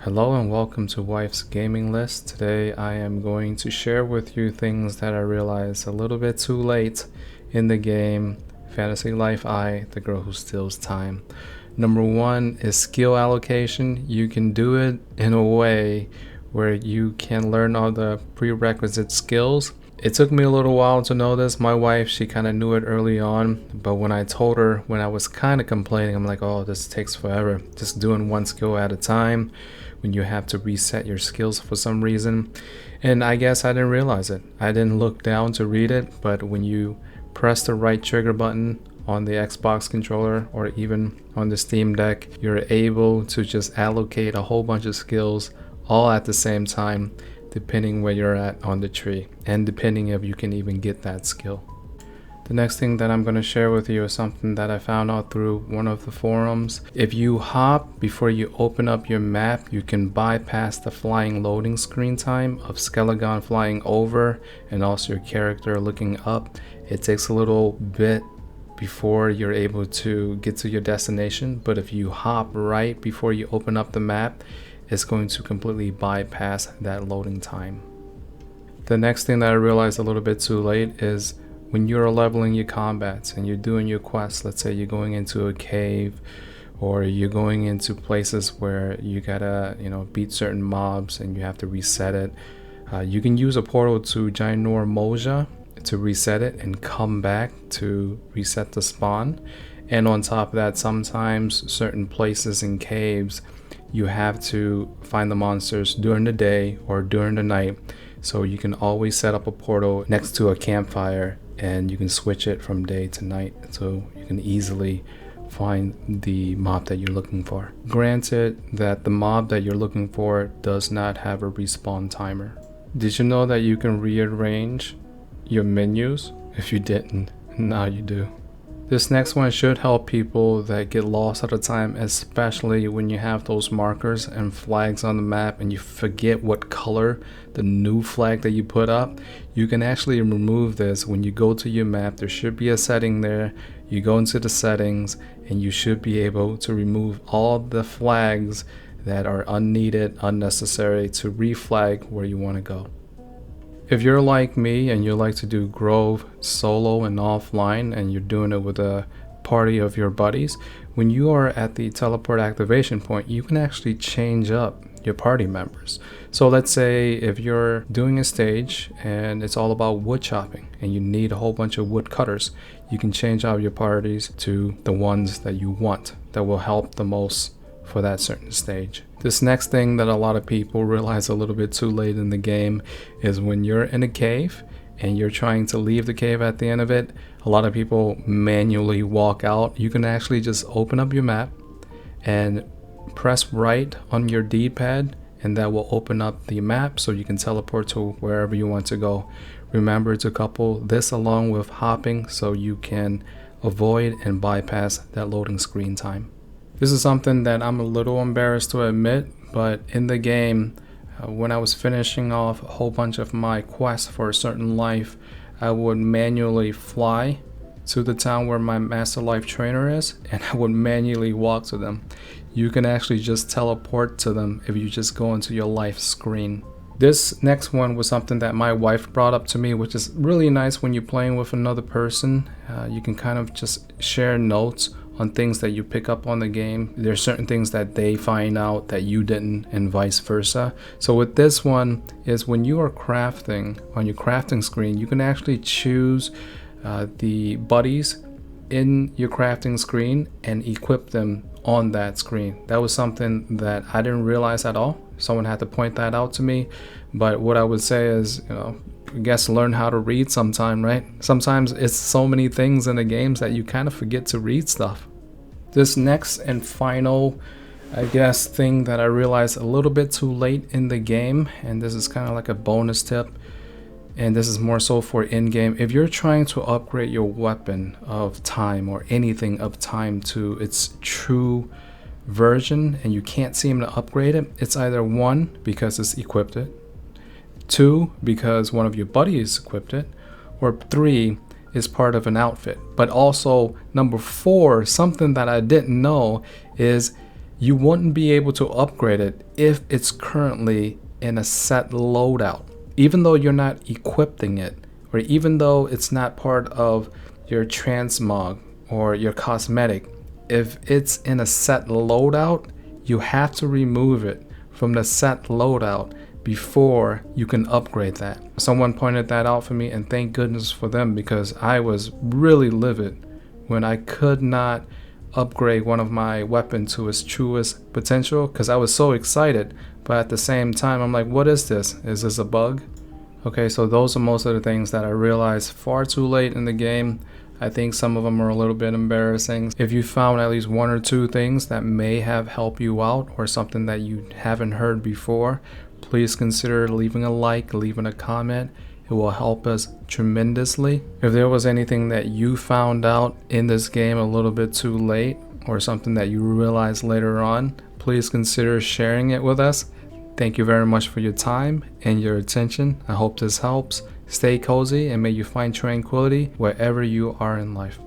Hello and welcome to Wife's Gaming List. Today I am going to share with you things that I realized a little bit too late in the game Fantasy Life I, the girl who steals time. Number one is skill allocation. You can do it in a way where you can learn all the prerequisite skills. It took me a little while to know this. My wife, she kind of knew it early on, but when I told her, when I was kind of complaining, I'm like, oh, this takes forever. Just doing one skill at a time when you have to reset your skills for some reason. And I guess I didn't realize it. I didn't look down to read it, but when you press the right trigger button on the Xbox controller or even on the Steam Deck, you're able to just allocate a whole bunch of skills all at the same time, depending where you're at on the tree and depending if you can even get that skill. The next thing that I'm going to share with you is something that I found out through one of the forums. If you hop before you open up your map, you can bypass the flying loading screen time of Skelegon flying over and also your character looking up. It takes a little bit before you're able to get to your destination, but if you hop right before you open up the map, it's going to completely bypass that loading time. The next thing that I realized a little bit too late is when you're leveling your combats and you're doing your quests. Let's say you're going into a cave or you're going into places where you gotta beat certain mobs and you have to reset it. You can use a portal to Gianor Moja to reset it and come back to reset the spawn. And on top of that, sometimes certain places in caves you have to find the monsters during the day or during the night, so you can always set up a portal next to a campfire and you can switch it from day to night so you can easily find the mob that you're looking for. Granted that the mob that you're looking for does not have a respawn timer. Did you know that you can rearrange your menus? If you didn't, now you do. This next one should help people that get lost at a time, especially when you have those markers and flags on the map and you forget what color the new flag that you put up. You can actually remove this when you go to your map. There should be a setting there. You go into the settings and you should be able to remove all the flags that are unneeded, unnecessary, to reflag where you want to go. If you're like me and you like to do Grove solo and offline and you're doing it with a party of your buddies, when you are at the teleport activation point, you can actually change up your party members. So let's say if you're doing a stage and it's all about wood chopping and you need a whole bunch of wood cutters, you can change out your parties to the ones that you want that will help the most for that certain stage. This next thing that a lot of people realize a little bit too late in the game is when you're in a cave and you're trying to leave the cave at the end of it, a lot of people manually walk out. You can actually just open up your map and press right on your D-pad and that will open up the map so you can teleport to wherever you want to go. Remember to couple this along with hopping so you can avoid and bypass that loading screen time. This is something that I'm a little embarrassed to admit, but in the game, when I was finishing off a whole bunch of my quests for a certain life, I would manually fly to the town where my Master Life trainer is, and I would manually walk to them. You can actually just teleport to them if you just go into your life screen. This next one was something that my wife brought up to me, which is really nice when you're playing with another person. You can kind of just share notes on things that you pick up on the game. There's certain things that they find out that you didn't and vice versa. So with this one is when you are crafting on your crafting screen, you can actually choose the buddies in your crafting screen and equip them on that screen. That was something that I didn't realize at all. Someone had to point that out to me. But what I would say is, I guess learn how to read sometime, right? Sometimes it's so many things in the games that you kind of forget to read stuff. This next and final, I guess, thing that I realized a little bit too late in the game, and this is kind of like a bonus tip, and this is more so for in-game. If you're trying to upgrade your weapon of time or anything of time to its true version and you can't seem to upgrade it, it's either 1, because it's equipped it, 2, because one of your buddies equipped it, or 3, is part of an outfit. But also number 4, something that I didn't know, is you wouldn't be able to upgrade it if it's currently in a set loadout. Even though you're not equipping it, or even though it's not part of your transmog or your cosmetic, if it's in a set loadout, you have to remove it from the set loadout before you can upgrade that. Someone pointed that out for me, and thank goodness for them, because I was really livid when I could not upgrade one of my weapons to its truest potential, because I was so excited, but at the same time I'm like, what is this? Is this a bug? Okay, so those are most of the things that I realized far too late in the game. I think some of them are a little bit embarrassing. If you found at least one or two things that may have helped you out, or something that you haven't heard before, please consider leaving a like, leaving a comment. It will help us tremendously. If there was anything that you found out in this game a little bit too late, or something that you realized later on, please consider sharing it with us. Thank you very much for your time and your attention. I hope this helps. Stay cozy and may you find tranquility wherever you are in life.